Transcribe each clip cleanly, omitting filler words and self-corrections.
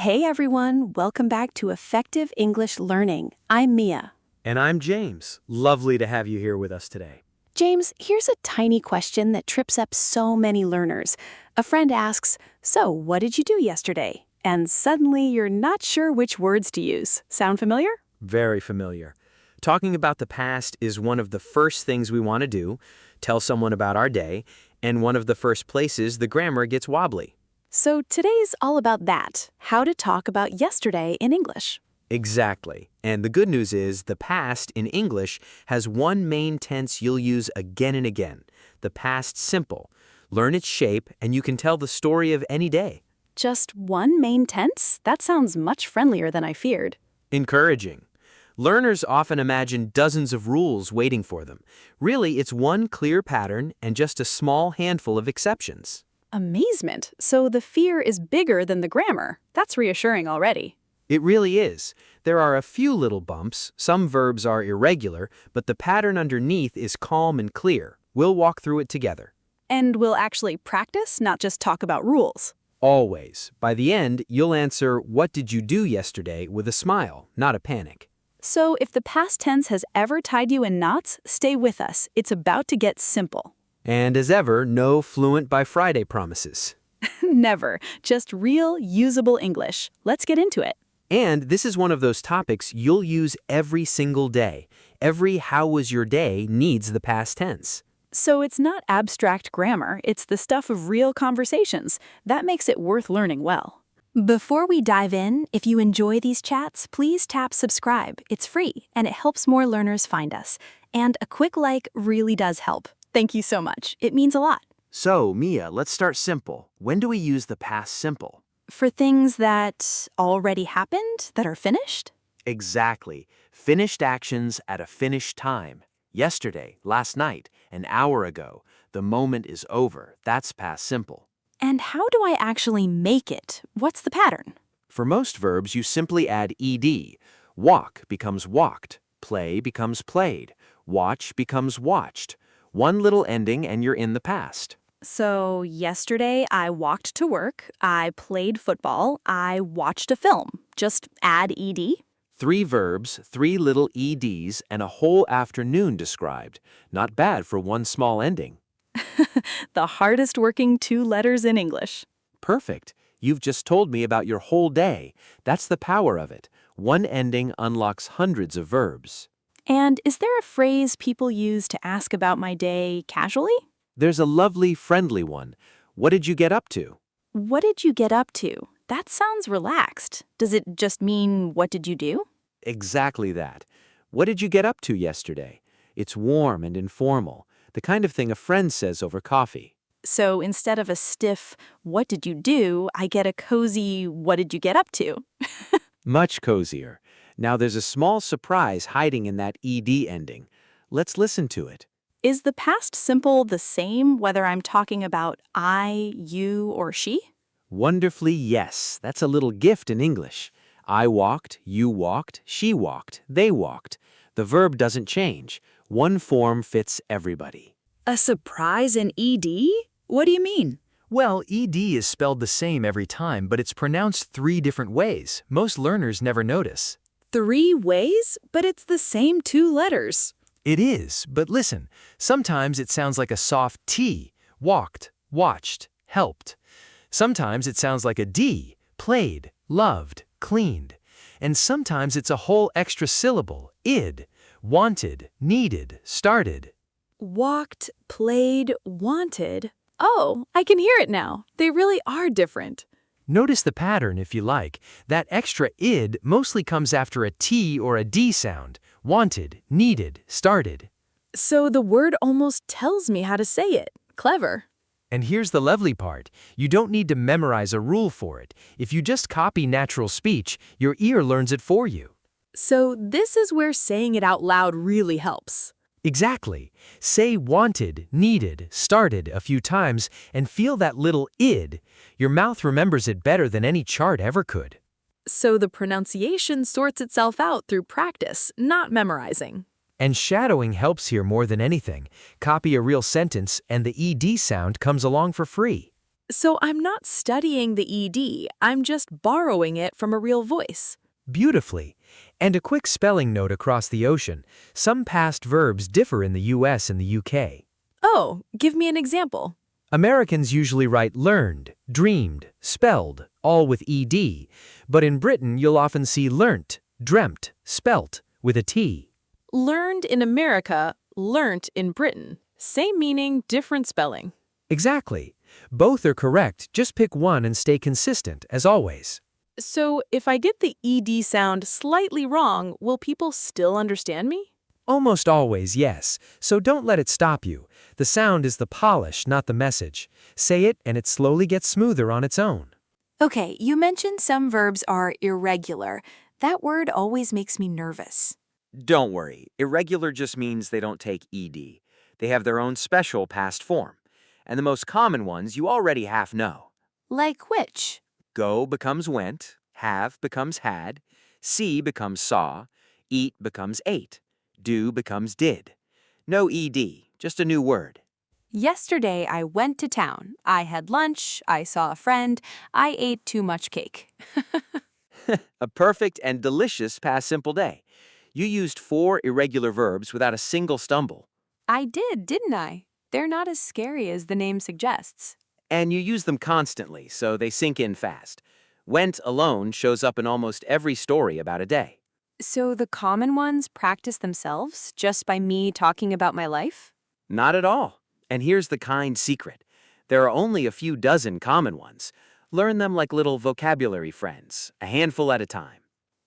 Hey everyone, welcome back to Effective English Learning. I'm Mia. And I'm James. Lovely to have you here with us today. James, here's a tiny question that trips up so many learners. A friend asks, "So, what did you do yesterday?" And suddenly you're not sure which words to use. Sound familiar? Very familiar. Talking about the past is one of the first things we want to do, tell someone about our day, and one of the first places the grammar gets wobbly. So today's all about that, how to talk about yesterday in English. Exactly. And the good news is the past in English has one main tense you'll use again and again, the past simple. Learn its shape and you can tell the story of any day. Just one main tense? That sounds much friendlier than I feared. Encouraging. Learners often imagine dozens of rules waiting for them. Really, it's one clear pattern and just a small handful of exceptions. Amazement. So the fear is bigger than the grammar. That's reassuring already. It really is. There are a few little bumps. Some verbs are irregular, but the pattern underneath is calm and clear. We'll walk through it together. And we'll actually practice, not just talk about rules. Always. By the end, you'll answer, "What did you do yesterday?" with a smile, not a panic. So if the past tense has ever tied you in knots, stay with us. It's about to get simple. And as ever, no fluent by Friday promises. Never. Just real, usable English. Let's get into it. And this is one of those topics you'll use every single day. Every "how was your day" needs the past tense. So it's not abstract grammar, it's the stuff of real conversations. That makes it worth learning well. Before we dive in, if you enjoy these chats, please tap subscribe. It's free, and it helps more learners find us. And a quick like really does help. Thank you so much. It means a lot. So, Mia, let's start simple. When do we use the past simple? For things that already happened, that are finished? Exactly. Finished actions at a finished time. Yesterday, last night, an hour ago. The moment is over. That's past simple. And how do I actually make it? What's the pattern? For most verbs, you simply add ed. Walk becomes walked. Play becomes played. Watch becomes watched. One little ending and you're in the past. So yesterday I walked to work, I played football, I watched a film. Just add ed? 3 verbs, 3 little eds, and a whole afternoon described. Not bad for one small ending. The hardest working 2 letters in English. Perfect. You've just told me about your whole day. That's the power of it. One ending unlocks hundreds of verbs. And is there a phrase people use to ask about my day casually? There's a lovely, friendly one. What did you get up to? What did you get up to? That sounds relaxed. Does it just mean what did you do? Exactly that. What did you get up to yesterday? It's warm and informal, the kind of thing a friend says over coffee. So instead of a stiff, what did you do, I get a cozy, what did you get up to? Much cozier. Now there's a small surprise hiding in that ed ending. Let's listen to it. Is the past simple the same whether I'm talking about I, you, or she? Wonderfully, yes. That's a little gift in English. I walked, you walked, she walked, they walked. The verb doesn't change. One form fits everybody. A surprise in ed? What do you mean? Well, ed is spelled the same every time, but it's pronounced 3 different ways. Most learners never notice. 3 ways? But it's the same 2 letters. It is, but listen, sometimes it sounds like a soft T, walked, watched, helped. Sometimes it sounds like a D, played, loved, cleaned. And sometimes it's a whole extra syllable, id, wanted, needed, started. Walked, played, wanted. Oh, I can hear it now. They really are different. Notice the pattern if you like. That extra id mostly comes after a T or a D sound. Wanted, needed, started. So the word almost tells me how to say it. Clever. And here's the lovely part. You don't need to memorize a rule for it. If you just copy natural speech, your ear learns it for you. So this is where saying it out loud really helps. Exactly. Say wanted, needed, started a few times and feel that little id. Your mouth remembers it better than any chart ever could. So the pronunciation sorts itself out through practice, not memorizing. And shadowing helps here more than anything. Copy a real sentence and the ed sound comes along for free. So I'm not studying the ED, I'm just borrowing it from a real voice. Beautifully. And a quick spelling note across the ocean. Some past verbs differ in the US and the UK. Oh, give me an example. Americans usually write learned, dreamed, spelled, all with ed, but in Britain you'll often see learnt, dreamt, spelt, with a T. Learned in America, learnt in Britain. Same meaning, different spelling. Exactly. Both are correct, just pick one and stay consistent, as always. So if I get the ED sound slightly wrong, will people still understand me? Almost always, yes, so don't let it stop you. The sound is the polish, not the message. Say it and it slowly gets smoother on its own. Okay, you mentioned some verbs are irregular. That word always makes me nervous. Don't worry, irregular just means they don't take ed. They have their own special past form. And the most common ones you already half know. Like which? Go becomes went, have becomes had, see becomes saw, eat becomes ate, do becomes did. No ed, just a new word. Yesterday I went to town. I had lunch, I saw a friend, I ate too much cake. A perfect and delicious past simple day. You used 4 irregular verbs without a single stumble. I did, didn't I? They're not as scary as the name suggests. And you use them constantly, so they sink in fast. Went alone shows up in almost every story about a day. So the common ones practice themselves just by me talking about my life? Not at all. And here's the kind secret. There are only a few dozen common ones. Learn them like little vocabulary friends, a handful at a time.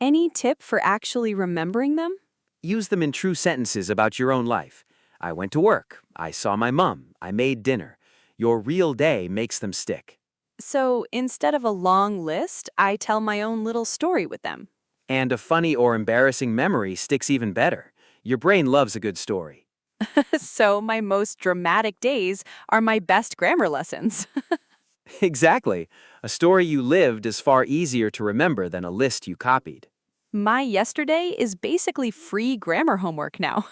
Any tip for actually remembering them? Use them in true sentences about your own life. I went to work. I saw my mom. I made dinner. Your real day makes them stick. So instead of a long list, I tell my own little story with them. And a funny or embarrassing memory sticks even better. Your brain loves a good story. So my most dramatic days are my best grammar lessons. Exactly. A story you lived is far easier to remember than a list you copied. My yesterday is basically free grammar homework now.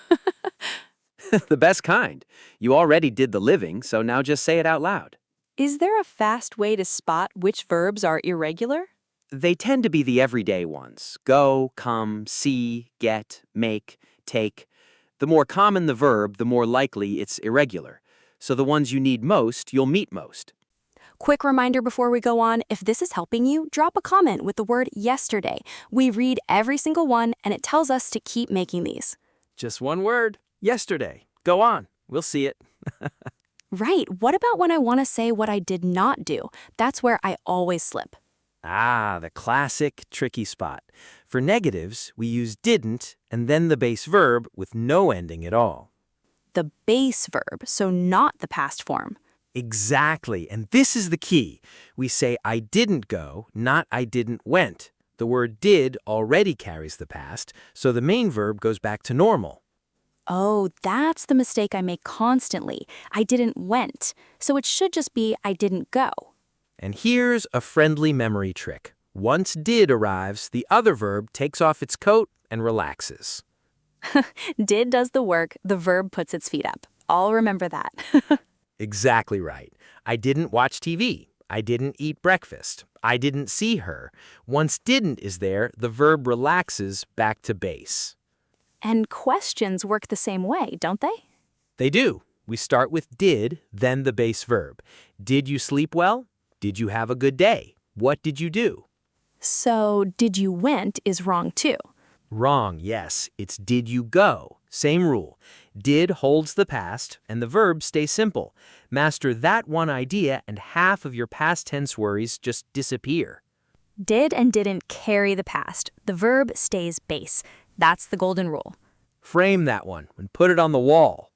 The best kind. You already did the living, so now just say it out loud. Is there a fast way to spot which verbs are irregular? They tend to be the everyday ones. Go, come, see, get, make, take. The more common the verb, the more likely it's irregular. So the ones you need most, you'll meet most. Quick reminder before we go on, if this is helping you, drop a comment with the word yesterday. We read every single one and it tells us to keep making these. Just one word. Yesterday. Go on. We'll see it. Right, what about when I want to say what I did not do? That's where I always slip. Ah, the classic tricky spot. For negatives, we use didn't and then the base verb with no ending at all. The base verb, so not the past form. Exactly, and this is the key. We say I didn't go, not I didn't went. The word did already carries the past, so the main verb goes back to normal. Oh, that's the mistake I make constantly. I didn't went, so it should just be I didn't go. And here's a friendly memory trick. Once did arrives, the other verb takes off its coat and relaxes. Did does the work, the verb puts its feet up. I'll remember that. Exactly right. I didn't watch TV. I didn't eat breakfast. I didn't see her. Once didn't is there, the verb relaxes back to base. And questions work the same way, don't they? They do. We start with did, then the base verb. Did you sleep well? Did you have a good day? What did you do? So, did you went is wrong too. Wrong, yes. It's did you go. Same rule. Did holds the past, and the verbs stay simple. Master that one idea, and half of your past tense worries just disappear. Did and didn't carry the past. The verb stays base. That's the golden rule. Frame that one and put it on the wall.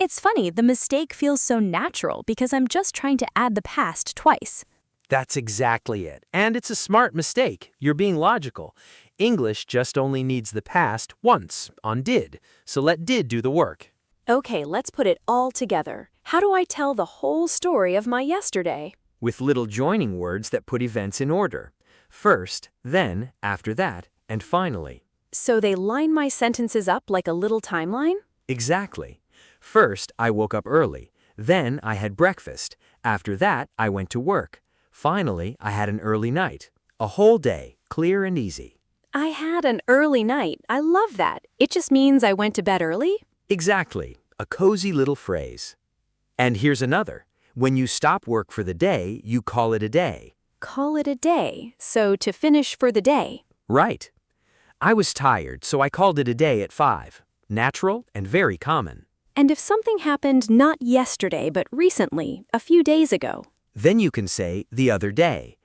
It's funny, the mistake feels so natural because I'm just trying to add the past twice. That's exactly it. And it's a smart mistake. You're being logical. English just only needs the past once on did, so let did do the work. Okay, let's put it all together. How do I tell the whole story of my yesterday? With little joining words that put events in order. First, then, after that, and finally. So they line my sentences up like a little timeline? Exactly. First, I woke up early. Then I had breakfast. After that, I went to work. Finally, I had an early night. A whole day, clear and easy. I had an early night. I love that. It just means I went to bed early? Exactly, a cozy little phrase. And here's another. When you stop work for the day, you call it a day. Call it a day. So to finish for the day. Right. I was tired, so I called it a day at 5. Natural and very common. And if something happened not yesterday but recently, a few days ago. Then you can say the other day.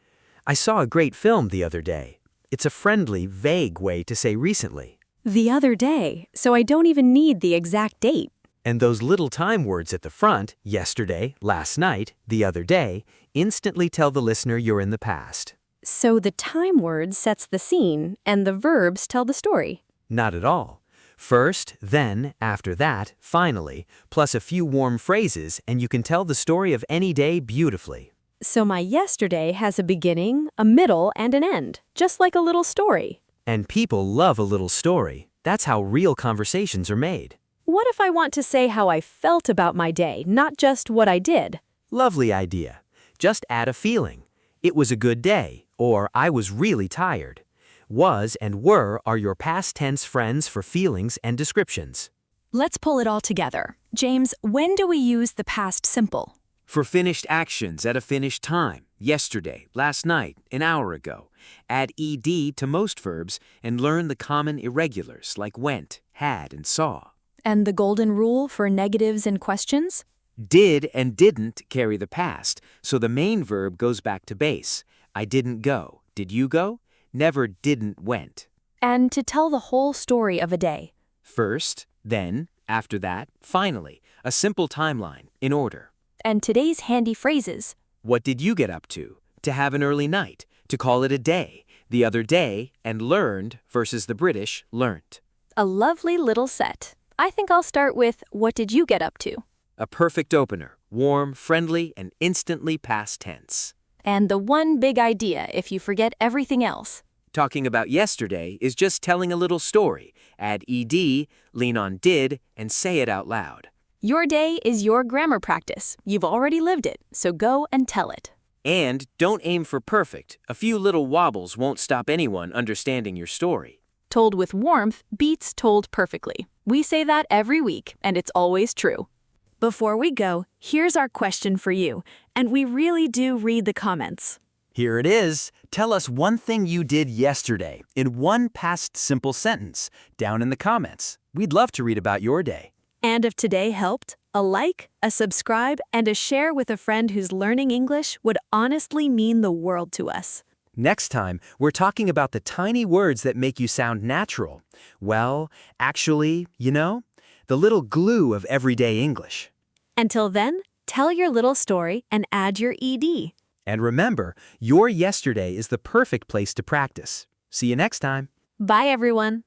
I saw a great film the other day. It's a friendly, vague way to say recently. The other day, so I don't even need the exact date. And those little time words at the front, yesterday, last night, the other day, instantly tell the listener you're in the past. So the time word sets the scene, and the verbs tell the story. Not at all. First, then, after that, finally, plus a few warm phrases, and you can tell the story of any day beautifully. So my yesterday has a beginning, a middle, and an end, just like a little story. And people love a little story. That's how real conversations are made. What if I want to say how I felt about my day, not just what I did? Lovely idea. Just add a feeling. It was a good day, or I was really tired. Was and were are your past tense friends for feelings and descriptions. Let's pull it all together. James, when do we use the past simple? For finished actions at a finished time, yesterday, last night, an hour ago. Add ed to most verbs and learn the common irregulars like went, had, and saw. And the golden rule for negatives and questions? Did and didn't carry the past, so the main verb goes back to base. I didn't go. Did you go? Never didn't went. And to tell the whole story of a day. First, then, after that, finally. A simple timeline, in order. And today's handy phrases. What did you get up to? To have an early night. To call it a day. The other day, and learned versus the British learnt. A lovely little set. I think I'll start with, what did you get up to? A perfect opener, warm, friendly, and instantly past tense. And the one big idea if you forget everything else. Talking about yesterday is just telling a little story. Add ed, lean on did, and say it out loud. Your day is your grammar practice. You've already lived it, so go and tell it. And don't aim for perfect. A few little wobbles won't stop anyone understanding your story. Told with warmth beats told perfectly. We say that every week, and it's always true. Before we go, here's our question for you, and we really do read the comments. Here it is. Tell us one thing you did yesterday in one past simple sentence down in the comments. We'd love to read about your day. And if today helped, a like, a subscribe, and a share with a friend who's learning English would honestly mean the world to us. Next time, we're talking about the tiny words that make you sound natural. Well, actually, the little glue of everyday English. Until then, tell your little story and add your ed. And remember, your yesterday is the perfect place to practice. See you next time. Bye, everyone.